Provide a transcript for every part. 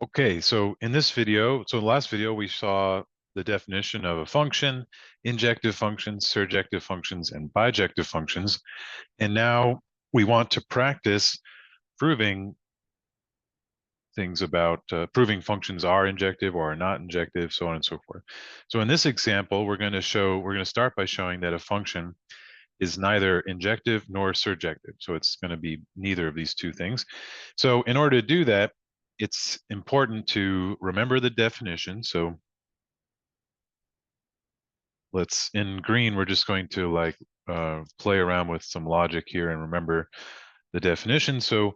Okay, so in this video, so in the last video, we saw the definition of a function, injective functions, surjective functions, and bijective functions. And now we want to practice proving things about proving functions are injective or are not injective, so on and so forth. So in this example, we're going to start by showing that a function is neither injective nor surjective. So it's going to be neither of these two things. So in order to do that, it's important to remember the definition. So in green, we're just going to play around with some logic here and remember the definition. So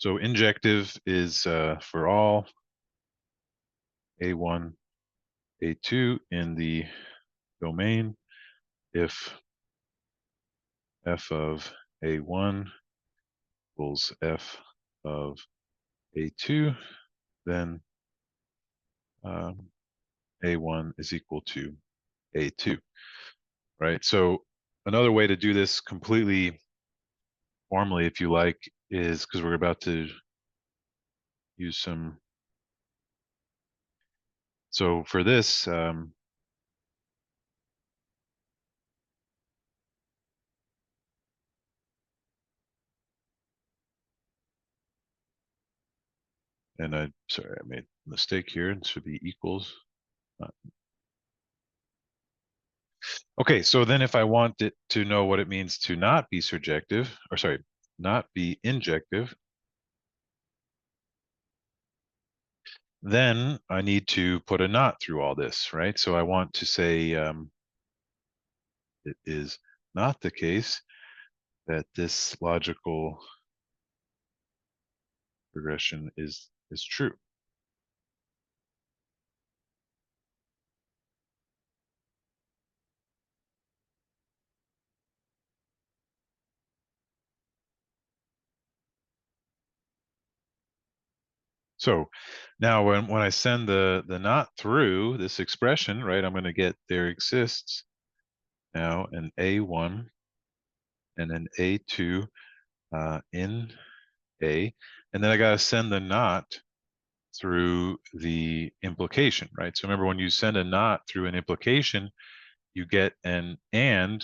injective is for all A1, A2 in the domain if f of A1 equals f of A2, then A1 is equal to A2, right? So another way to do this completely formally, if you like, is because we're about to use some. So for this, and sorry, I made a mistake here. It should be equals. Okay, so then if I want it to know what it means to not be surjective, or sorry, not be injective, then I need to put a not through all this, right? So I want to say it is not the case that this logical progression is true. So now when I send the not through this expression, right, I'm going to get there exists now an A1 and an A2 in A, and then I got to send the not through the implication, right? So remember, when you send a not through an implication, you get an and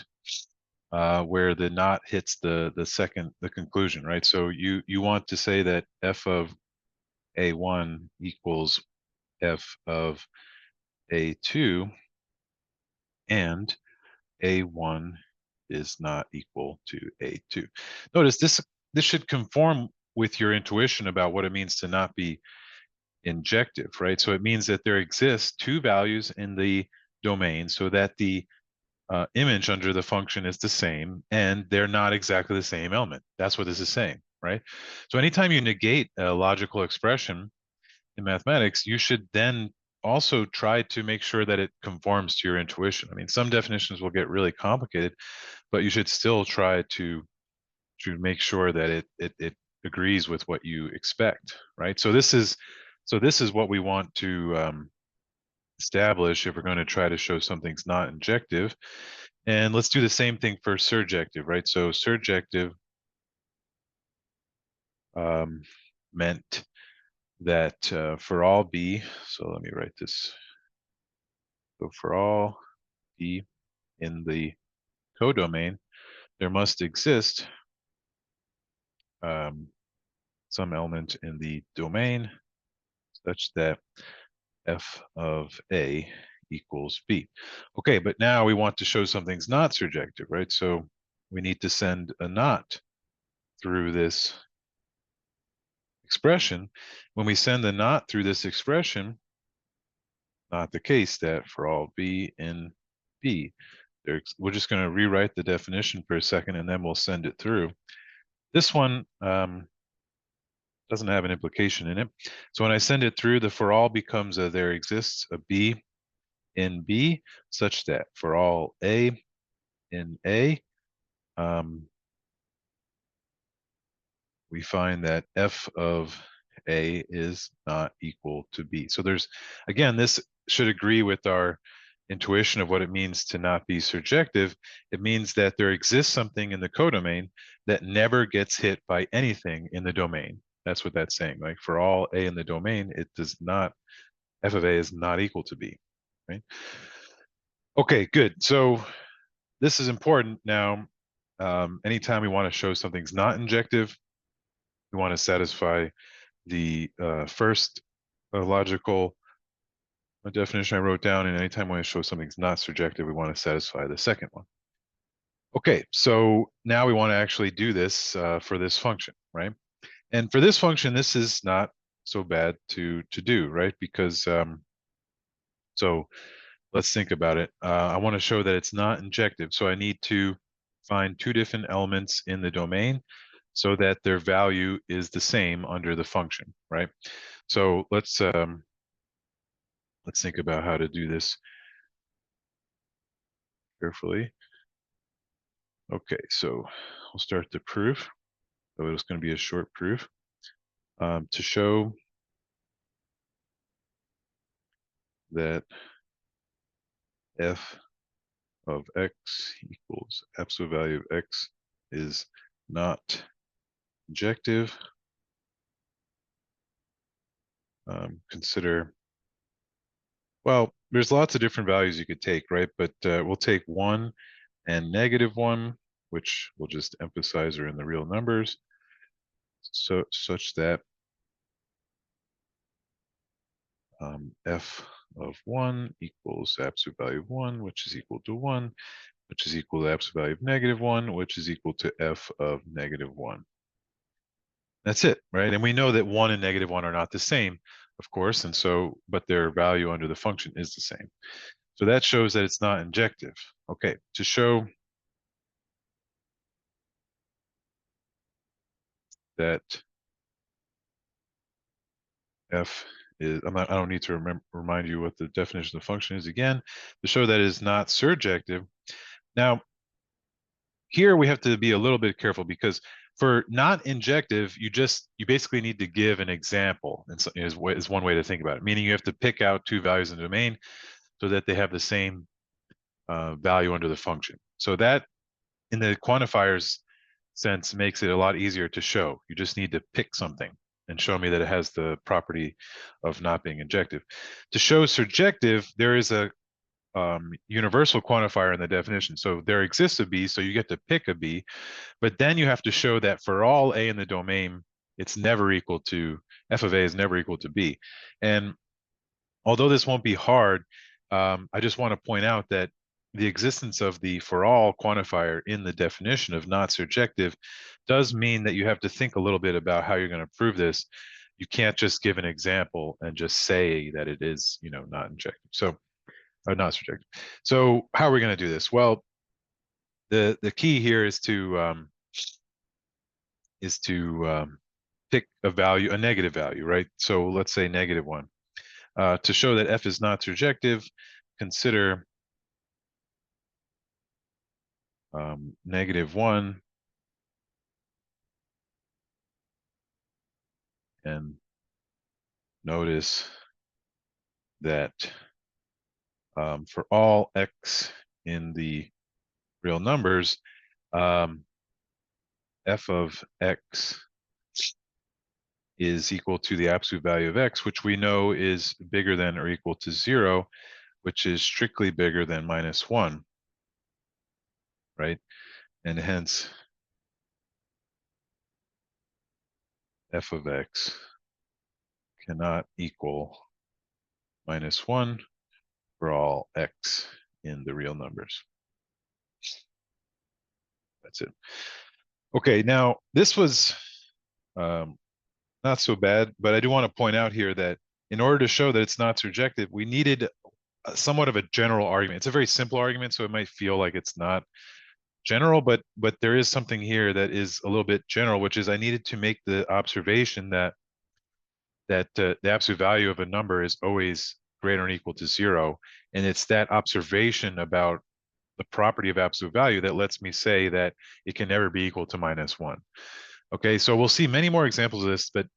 where the not hits the conclusion, right? So you want to say that f of A1 equals f of A2 and A1 is not equal to A2. Notice this should conform with your intuition about what it means to not be injective, right? So it means that there exist two values in the domain so that the image under the function is the same and they're not exactly the same element. That's what this is saying, right? So anytime you negate a logical expression in mathematics, you should then also try to make sure that it conforms to your intuition. I mean, some definitions will get really complicated, but you should still try to make sure that it agrees with what you expect, right? So this is what we want to establish if we're going to try to show something's not injective. And let's do the same thing for surjective, right? So surjective meant that for all B, so let me write this. So for all B in the codomain, there must exist some element in the domain such that f of A equals B. Okay, but now we want to show something's not surjective, right? So we need to send a not through this expression. When we send the not through this expression, not the case that for all B in B. We're just going to rewrite the definition for a second and then we'll send it through. This one doesn't have an implication in it. So when I send it through, the for all becomes there exists a B in B such that for all A in A, we find that f of A is not equal to B. So there's, again, this should agree with our intuition of what it means to not be surjective, it means that there exists something in the codomain that never gets hit by anything in the domain. That's what that's saying. Like for all A in the domain, it does not, f of A is not equal to B, right? Okay, good. So this is important now. Anytime we want to show something's not injective, we want to satisfy the first logical definition I wrote down, and anytime we want to show something's not surjective, we want to satisfy the second one. Okay, so now we want to actually do this for this function, right? And for this function, this is not so bad to do, right? Because so let's think about it. I want to show that it's not injective, so I need to find two different elements in the domain so that their value is the same under the function, right? So let's think about how to do this carefully. Okay, so we'll start the proof. So it's going to be a short proof to show that f of x equals absolute value of x is not injective. Consider, well, there's lots of different values you could take, right? But we'll take 1 and -1, which we'll just emphasize are in the real numbers, so such that f of 1 equals absolute value of 1, which is equal to 1, which is equal to absolute value of -1, which is equal to f of -1. That's it, right? And we know that 1 and -1 are not the same, of course, and so, but their value under the function is the same. So that shows that it's not injective. Okay, to show that f is, I don't need to remind you what the definition of the function is again, to show that it is not surjective. Now, here we have to be a little bit careful because for not injective, you basically need to give an example, and so is one way to think about it. Meaning you have to pick out two values in the domain so that they have the same value under the function. So that, in the quantifier's sense, makes it a lot easier to show. You just need to pick something and show me that it has the property of not being injective. To show surjective, there is a universal quantifier in the definition. So there exists a B, so you get to pick a B, but then you have to show that for all A in the domain, it's never equal to, f of A is never equal to B. And although this won't be hard, I just want to point out that the existence of the for all quantifier in the definition of not surjective does mean that you have to think a little bit about how you're going to prove this. You can't just give an example and just say that it is, not injective. So, not surjective. So how are we going to do this? Well, the key here is to pick a value, a negative value, right? So let's say -1. To show that f is not surjective, consider -1 and notice that for all x in the real numbers, f of x is equal to the absolute value of x, which we know is bigger than or equal to 0, which is strictly bigger than -1, right? And hence f of x cannot equal -1 for all x in the real numbers. That's it. Okay, now this was not so bad, but I do want to point out here that in order to show that it's not surjective, we needed somewhat of a general argument. It's a very simple argument, so it might feel like it's not general, but there is something here that is a little bit general, which is I needed to make the observation that the absolute value of a number is always greater than or equal to 0, and it's that observation about the property of absolute value that lets me say that it can never be equal to -1. Okay, so we'll see many more examples of this, but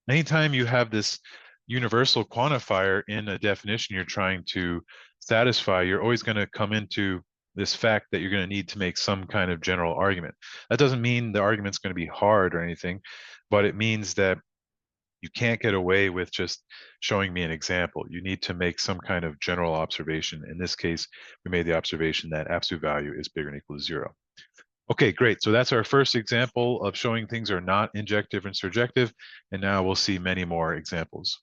anytime you have this universal quantifier in a definition you're trying to satisfy, you're always going to come into this fact that you're going to need to make some kind of general argument. That doesn't mean the argument's going to be hard or anything, but it means that you can't get away with just showing me an example. You need to make some kind of general observation. In this case, we made the observation that absolute value is bigger than or equal to 0. Okay, great. So that's our first example of showing things are not injective and surjective. And now we'll see many more examples.